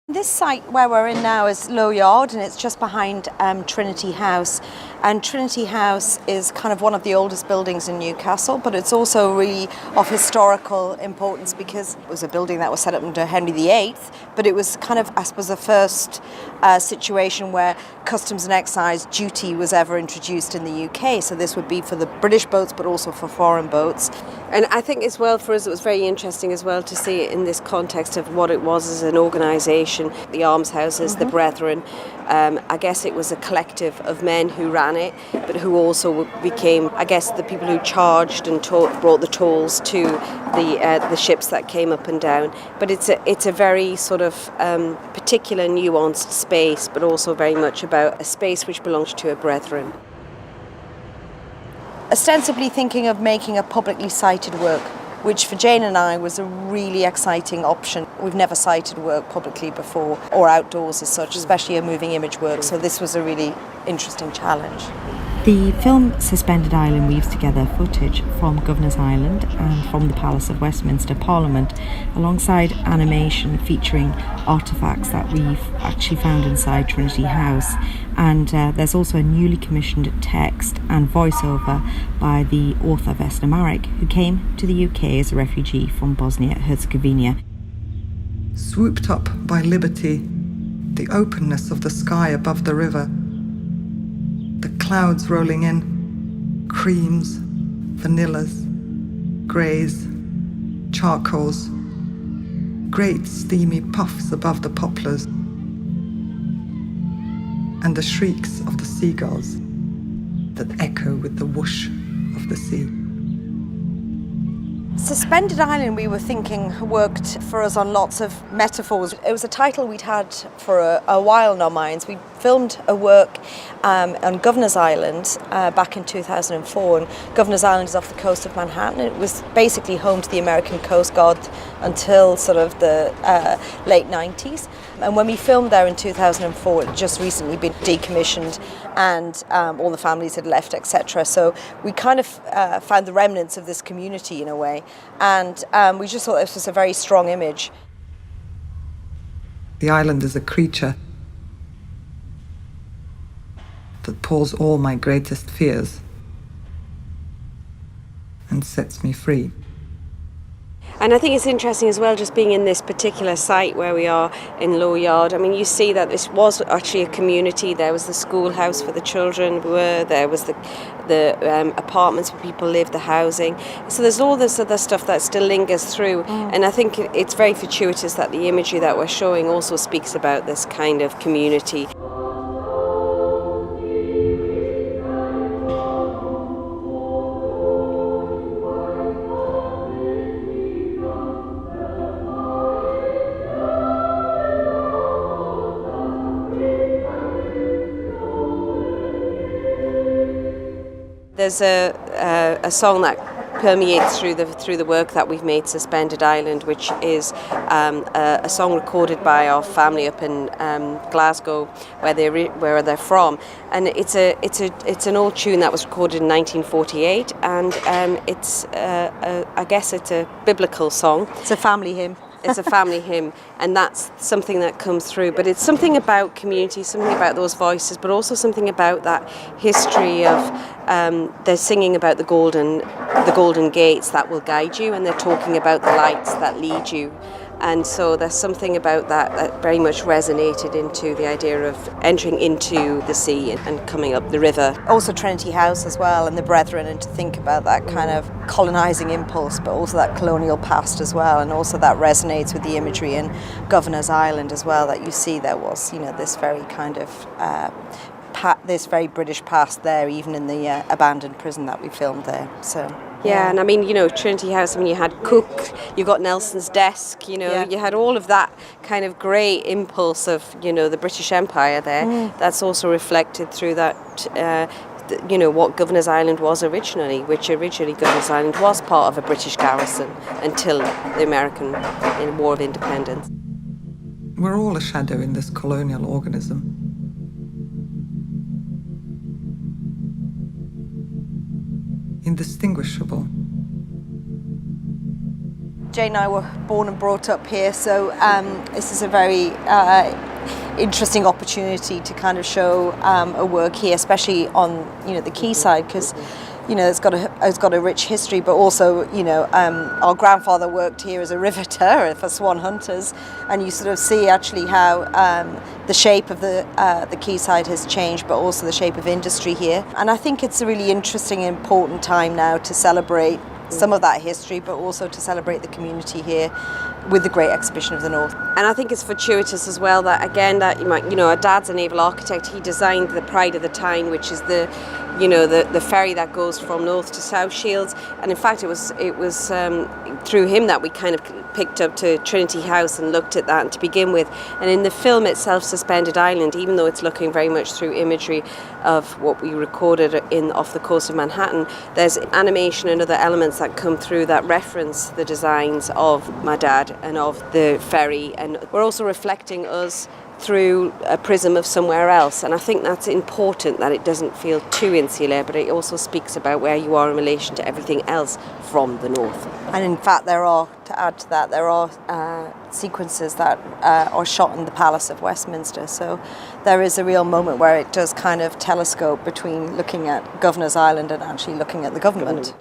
This site where we're in now is Low Yard, and it's just behind Trinity House. And Trinity House is kind of one of the oldest buildings in Newcastle, but it's also really of historical importance because it was a building that was set up under Henry VIII, but it was kind of, I suppose, the first situation where customs and excise duty was ever introduced in the UK. So this would be for the British boats, but also for foreign boats. And I think as well for us it was very interesting as well to see it in this context of what it was as an organisation, the almshouses, the Brethren. I guess it was a collective of men who ran it, but who also became, I guess, the people who charged and brought the tolls to the ships that came up and down. But it's a very sort of particular nuanced space, but also very much about a space which belongs to a Brethren. Ostensibly thinking of making a publicly sighted work, which for Jane and I was a really exciting option. We've never sighted work publicly before, or outdoors as such, especially a moving image work, so this was a really interesting challenge. The film Suspended Island weaves together footage from Governor's Island and from the Palace of Westminster Parliament, alongside animation featuring artefacts that we've actually found inside Trinity House. And there's also a newly commissioned text and voiceover by the author Vesna Marek, who came to the UK as a refugee from Bosnia-Herzegovina. Swooped up by liberty, the openness of the sky above the river, the clouds rolling in, creams, vanillas, greys, charcoals, great steamy puffs above the poplars, and the shrieks of the seagulls that echo with the whoosh of the sea. Suspended Island, we were thinking, worked for us on lots of metaphors. It was a title we'd had for a while in our minds. We filmed a work on Governor's Island back in 2004, and Governor's Island is off the coast of Manhattan. It was basically home to the American Coast Guard until sort of the late 90s. And when we filmed there in 2004, it had just recently been decommissioned and all the families had left, etc. So we kind of found the remnants of this community in a way. And we just thought this was a very strong image. The island is a creature that pulls all my greatest fears and sets me free. And I think it's interesting as well, just being in this particular site where we are in Low Yard. I mean, you see that this was actually a community. There was the schoolhouse for the children there was the apartments where people lived, the housing. So there's all this other stuff that still lingers through. And I think it's very fortuitous that the imagery that we're showing also speaks about this kind of community. There's a song that permeates through the work that we've made, Suspended Island, which is a song recorded by our family up in Glasgow, where they're from, and it's an old tune that was recorded in 1948, and I guess it's a biblical song. It's a family hymn. It's a family hymn, and that's something that comes through. But it's something about community, something about those voices, but also something about that history of they're singing about the golden gates that will guide you, and they're talking about the lights that lead you. And so there's something about that very much resonated into the idea of entering into the sea and coming up the river. Also Trinity House as well, and the Brethren, and to think about that kind of colonising impulse, but also that colonial past as well, and also that resonates with the imagery in Governor's Island as well, that you see there was, this very kind of this very British past there, even in the abandoned prison that we filmed there. So. Yeah, and I mean, Trinity House, you had Cook, you got Nelson's desk, you had all of that kind of grey impulse of, the British Empire there. That's also reflected through that, what Governor's Island was originally, which originally Governor's Island was part of a British garrison until the American War of Independence. We're all a shadow in this colonial organism. Indistinguishable. Jane and I were born and brought up here, so this is a very interesting opportunity to kind of show a work here, especially on the quayside, because it's got a rich history, but also our grandfather worked here as a riveter for swan hunters, and you sort of see actually how the shape of the quayside has changed, but also the shape of industry here. And I think it's a really interesting and important time now to celebrate some of that history, but also to celebrate the community here with the Great Exhibition of the North. And I think it's fortuitous as well that, again, that our dad's a naval architect. He designed the Pride of the Tyne, which is the ferry that goes from North to South Shields. And in fact, it was through him that we kind of picked up to Trinity House and looked at that to begin with. And in the film itself, Suspended Island, even though it's looking very much through imagery of what we recorded off the coast of Manhattan, there's animation and other elements that come through that reference the designs of my dad and of the ferry, and we're also reflecting us through a prism of somewhere else. And I think that's important, that it doesn't feel too insular, but it also speaks about where you are in relation to everything else from the north. And in fact, there are sequences that are shot in the Palace of Westminster, so there is a real moment where it does kind of telescope between looking at Governor's Island and actually looking at the government.